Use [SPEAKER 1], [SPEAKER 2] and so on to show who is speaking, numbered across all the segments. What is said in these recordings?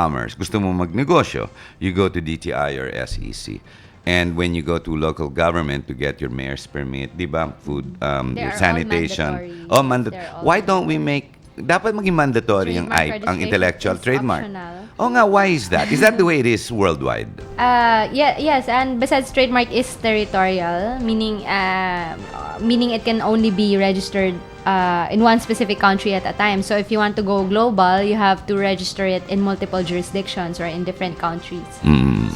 [SPEAKER 1] commerce, gusto mo magnegosyo, you go to DTI or SEC. And when you go to local government to get your mayor's permit, di ba, food,
[SPEAKER 2] They
[SPEAKER 1] your
[SPEAKER 2] are all
[SPEAKER 1] sanitation.
[SPEAKER 2] mandatory.
[SPEAKER 1] Oh,
[SPEAKER 2] They're all
[SPEAKER 1] why don't we make, dapat maging mandatory ang
[SPEAKER 2] Trademark
[SPEAKER 1] ang intellectual
[SPEAKER 2] registration is
[SPEAKER 1] trademark.
[SPEAKER 2] optional.
[SPEAKER 1] Oh nga, why is that? Is that the way it is worldwide?
[SPEAKER 2] Yes, and besides, trademark is territorial, meaning it can only be registered in one specific country at a time. So if you want to go global, you have to register it in multiple jurisdictions or in different countries.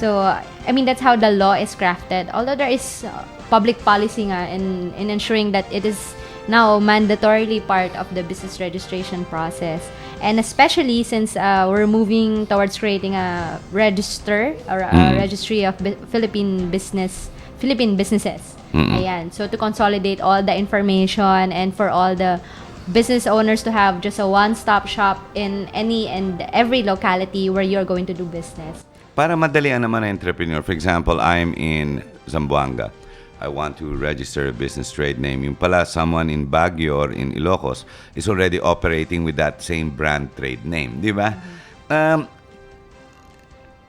[SPEAKER 2] So I mean, that's how the law is crafted. Although there is public policy nga in ensuring that it is now mandatorily part of the business registration process. And especially since we're moving towards creating a register or a registry of Philippine businesses. Ayan. So to consolidate all the information and for all the business owners to have just a one-stop shop in any and every locality where you're going to do business.
[SPEAKER 1] Para madalian naman ang entrepreneur. For example, I'm in Zamboanga. I want to register a business trade name. Yung pala, someone in Baguio or in Ilocos is already operating with that same brand trade name. Di ba?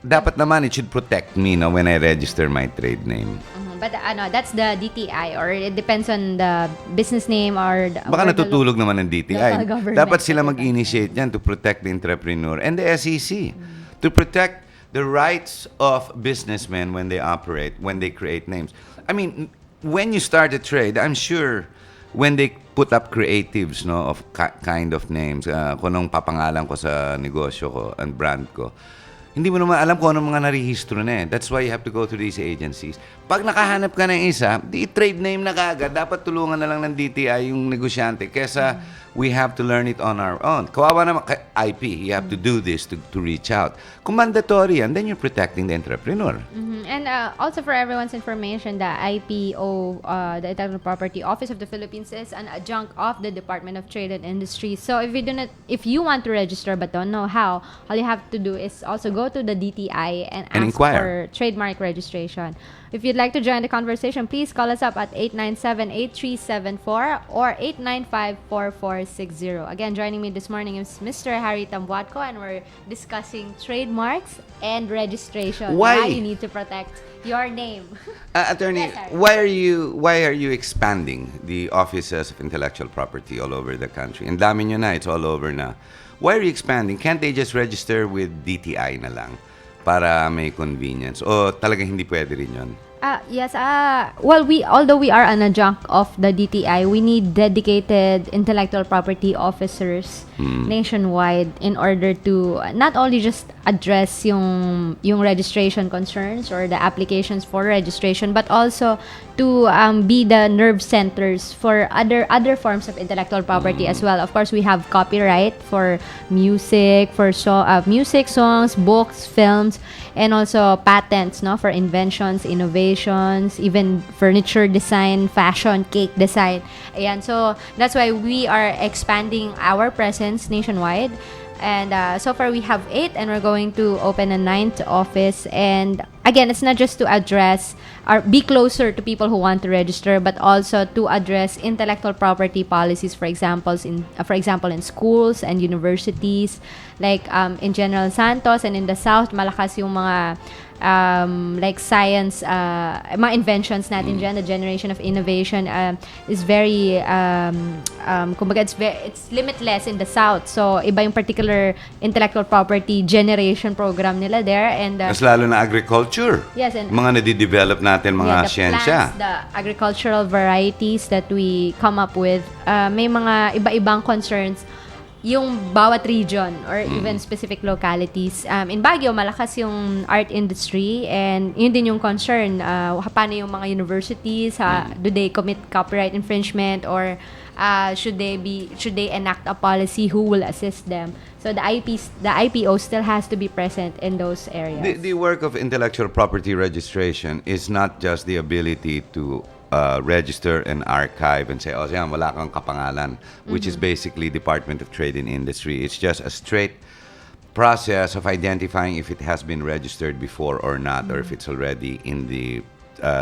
[SPEAKER 1] Dapat naman, it should protect me when I register my trade name.
[SPEAKER 2] But that's the DTI, or it depends on the business name or
[SPEAKER 1] baka natutulog naman ng DTI.
[SPEAKER 2] local government.
[SPEAKER 1] Dapat sila mag-initiate yan to protect the entrepreneur and the SEC to protect the rights of businessmen when they operate, when they create names. I mean, when you start a trade, I'm sure when they put up creatives of kind of names, kung anong papangalan ko sa negosyo ko and brand ko, hindi mo naman alam kung anong mga narehistro na eh. That's why you have to go to these agencies. Pag nakahanap ka ng isa, di trade name na kaagad. Dapat tulungan na lang ng DTI yung negosyante kesa we have to learn it on our own. Kawawa naman, IP, you have to do this to reach out. Kung mandatory yan, then you're protecting the entrepreneur.
[SPEAKER 2] And also for everyone's information, the IPO, the Intellectual Property Office of the Philippines, is an adjunct of the Department of Trade and Industry. So if you want to register but don't know how, all you have to do is also go to the DTI and ask
[SPEAKER 1] inquire
[SPEAKER 2] for trademark registration. If you'd like to join the conversation, please call us up at 897-8374 or 895-4460. Again, joining me this morning is Mr. Harry Tambuatco, and we're discussing trademarks and registration.
[SPEAKER 1] Why
[SPEAKER 2] you need to protect your name.
[SPEAKER 1] Attorney,
[SPEAKER 2] Yes,
[SPEAKER 1] why are you expanding the offices of intellectual property all over the country? And dami nyo na, it's all over na. Why are you expanding? Can't they just register with DTI na lang para may convenience? O talagang hindi pwede rin yun?
[SPEAKER 2] Yes. Well, although we are an adjunct of the DTI, we need dedicated intellectual property officers nationwide in order to not only just address yung registration concerns or the applications for registration, but also to be the nerve centers for other forms of intellectual property as well. Of course, we have copyright for music, music, songs, books, films, and also patents, for inventions, innovations, even furniture design, fashion, cake design. Ayan, so that's why we are expanding our presence nationwide. And so far we have 8, and we're going to open a 9th office. And again, it's not just to address or be closer to people who want to register, but also to address intellectual property policies, for example, in schools and universities, like in General Santos and in the South, malakas yung mga like science, mga inventions natin dyan. The generation of innovation is very, kumbaga it's limitless in the South. So, iba yung particular intellectual property generation program nila there. And
[SPEAKER 1] mas lalo na agriculture.
[SPEAKER 2] Yes, and
[SPEAKER 1] mga nadidevelop natin, mga
[SPEAKER 2] the
[SPEAKER 1] siyensya.
[SPEAKER 2] plants, the agricultural varieties that we come up with, may mga iba-ibang concerns yung bawat region or even specific localities. In Baguio, malakas yung art industry, and yun din yung concern. Paano yung mga universities? Do they commit copyright infringement, or should they enact a policy who will assist them? So the IPO still has to be present in those areas.
[SPEAKER 1] The work of intellectual property registration is not just the ability to register and archive and say, oh, yan, wala kang kapangalan, which is basically Department of Trade and Industry. It's just a straight process of identifying if it has been registered before or not, or if it's already in the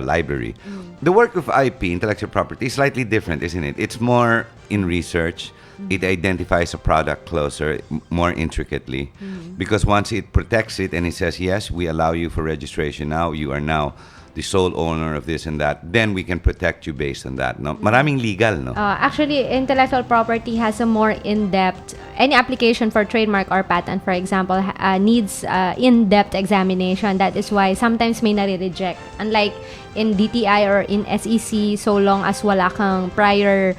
[SPEAKER 1] library. The work of IP, intellectual property, is slightly different, isn't it? It's more in research. It identifies a product closer, more intricately, because once it protects it and it says, yes, we allow you for registration now, you are now the sole owner of this and that, then we can protect you based on that. No? Maraming legal, no?
[SPEAKER 2] Actually, intellectual property has a more in-depth. Any application for trademark or patent, for example, needs in-depth examination. That is why sometimes may nare-reject. Unlike in DTI or in SEC, so long as wala kang prior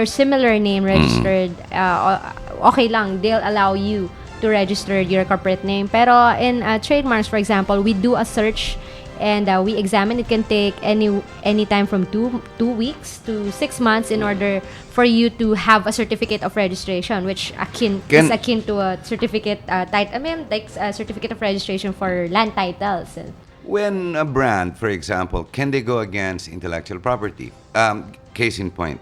[SPEAKER 2] similar name registered, okay lang, they'll allow you to register your corporate name. Pero in trademarks, for example, we do a search and we examine. It can take any time from 2 weeks to 6 months in order for you to have a certificate of registration, which is akin to a certificate a certificate of registration for land titles.
[SPEAKER 1] When a brand, for example, can they go against intellectual property? Case in point,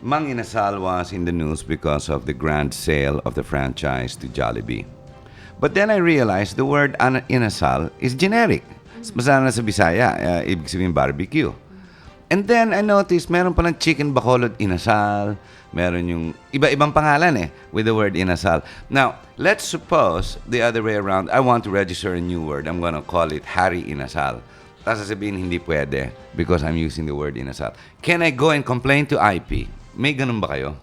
[SPEAKER 1] Mang Inasal was in the news because of the grand sale of the franchise to Jollibee. But then I realized the word inasal is generic. Basta na sa Bisaya, ibig sabihin barbecue. And then I noticed meron palang chicken bacolod inasal, meron yung iba-ibang pangalan with the word inasal. Now, let's suppose the other way around, I want to register a new word. I'm gonna call it Hari Inasal. Tapos sasabihin hindi pwede because I'm using the word inasal. Can I go and complain to IP? May ganun ba kayo?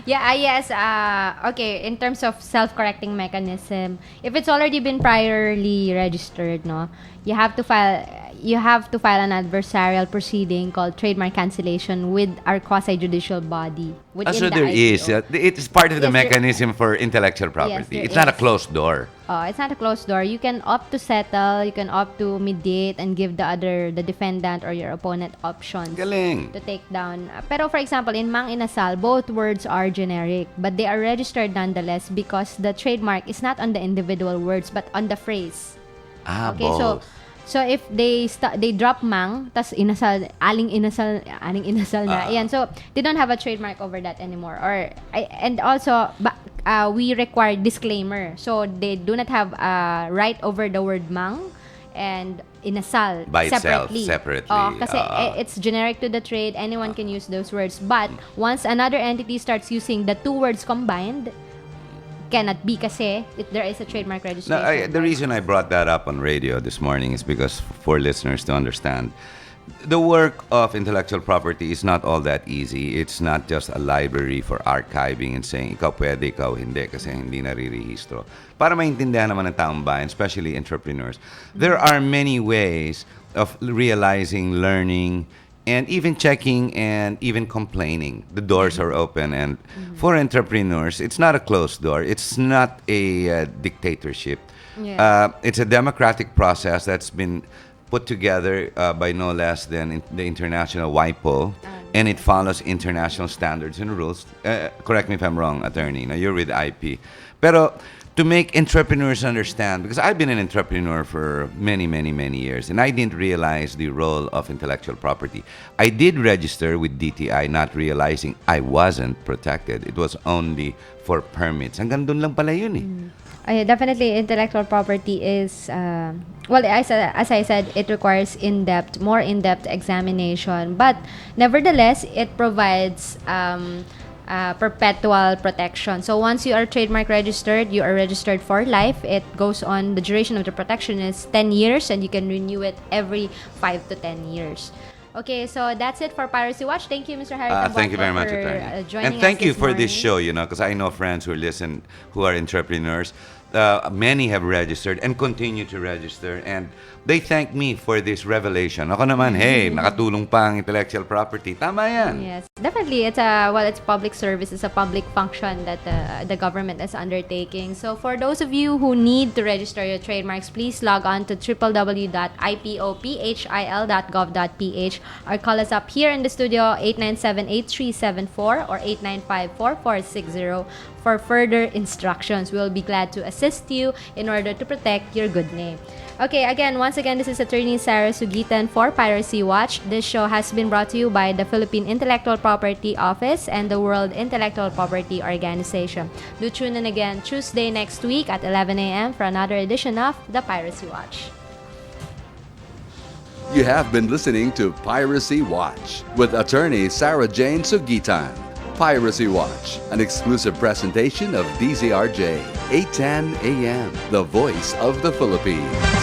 [SPEAKER 2] Yes. Okay, in terms of self-correcting mechanism, if it's already been priorly registered, no, you have to file an adversarial proceeding called trademark cancellation with our quasi-judicial body within
[SPEAKER 1] So
[SPEAKER 2] the
[SPEAKER 1] there
[SPEAKER 2] IPO.
[SPEAKER 1] is. It is part of the
[SPEAKER 2] Yes,
[SPEAKER 1] mechanism for intellectual property.
[SPEAKER 2] there
[SPEAKER 1] It's not a
[SPEAKER 2] is.
[SPEAKER 1] closed door.
[SPEAKER 2] It's not a closed door. You can opt to settle, you can opt to mediate and give the defendant or your opponent options
[SPEAKER 1] Galing.
[SPEAKER 2] to take down. Pero for example, in Mang Inasal, both words are generic, but they are registered nonetheless because the trademark is not on the individual words but on the phrase. Okay,
[SPEAKER 1] both.
[SPEAKER 2] so if they drop mang, tas inasal, aling inasal na. Ayan, so they don't have a trademark over that anymore. And also we require disclaimer. So they do not have a right over the word mang and inasal
[SPEAKER 1] By itself,
[SPEAKER 2] separately.
[SPEAKER 1] separately.
[SPEAKER 2] Kasi it's generic to the trade. Anyone can use those words. But once another entity starts using the two words combined, cannot be kasi there is a trademark registration.
[SPEAKER 1] No, the reason I brought that up on radio this morning is because for listeners to understand, the work of intellectual property is not all that easy. It's not just a library for archiving and saying, ikaw pwede, ikaw hindi, kasi hindi narirehistro. Para maintindihan naman ng taong bayan, especially entrepreneurs, there are many ways of realizing, learning, and even checking and even complaining. The doors are open. And for entrepreneurs, it's not a closed door. It's not a dictatorship.
[SPEAKER 2] Yeah.
[SPEAKER 1] It's a democratic process that's been put together by no less than the international WIPO. And it follows international standards and rules. Correct me if I'm wrong, attorney. Now, you're with IP. Pero to make entrepreneurs understand, because I've been an entrepreneur for many, many, many years, and I didn't realize the role of intellectual property. I did register with DTI not realizing I wasn't protected. It was only for permits. Hanggang doon lang pala yun
[SPEAKER 2] Definitely, intellectual property is, as I said, it requires more in-depth examination. But nevertheless, it provides perpetual protection. So once you are trademark registered, you are registered for life. It goes on, the duration of the protection is 10 years and you can renew it every 5 to 10 years. Okay, so that's it for Piracy Watch. Thank you, Mr. Harry Tambonco,
[SPEAKER 1] thank you very much,
[SPEAKER 2] for
[SPEAKER 1] attorney.
[SPEAKER 2] joining
[SPEAKER 1] And thank
[SPEAKER 2] us
[SPEAKER 1] you
[SPEAKER 2] this
[SPEAKER 1] for this
[SPEAKER 2] morning.
[SPEAKER 1] show, because I know friends who listen who are entrepreneurs. Many have registered and continue to register, and they thank me for this revelation. Ako naman, hey, nakatulong pa ang intellectual property. Tama yan.
[SPEAKER 2] Yes, definitely. It's public service. It's a public function that the government is undertaking. So for those of you who need to register your trademarks, please log on to www.ipophil.gov.ph or call us up here in the studio 897-8374 or 895-4460 for further instructions. We'll be glad to assist you in order to protect your good name. Okay, once again, this is Attorney Sarah Sugitan for Piracy Watch. This show has been brought to you by the Philippine Intellectual Property Office and the World Intellectual Property Organization. Do tune in again Tuesday next week at 11 a.m. for another edition of the Piracy Watch.
[SPEAKER 3] You have been listening to Piracy Watch with attorney Sarah Jane Sugitan. Piracy Watch, an exclusive presentation of DZRJ, 810 AM, the voice of the Philippines.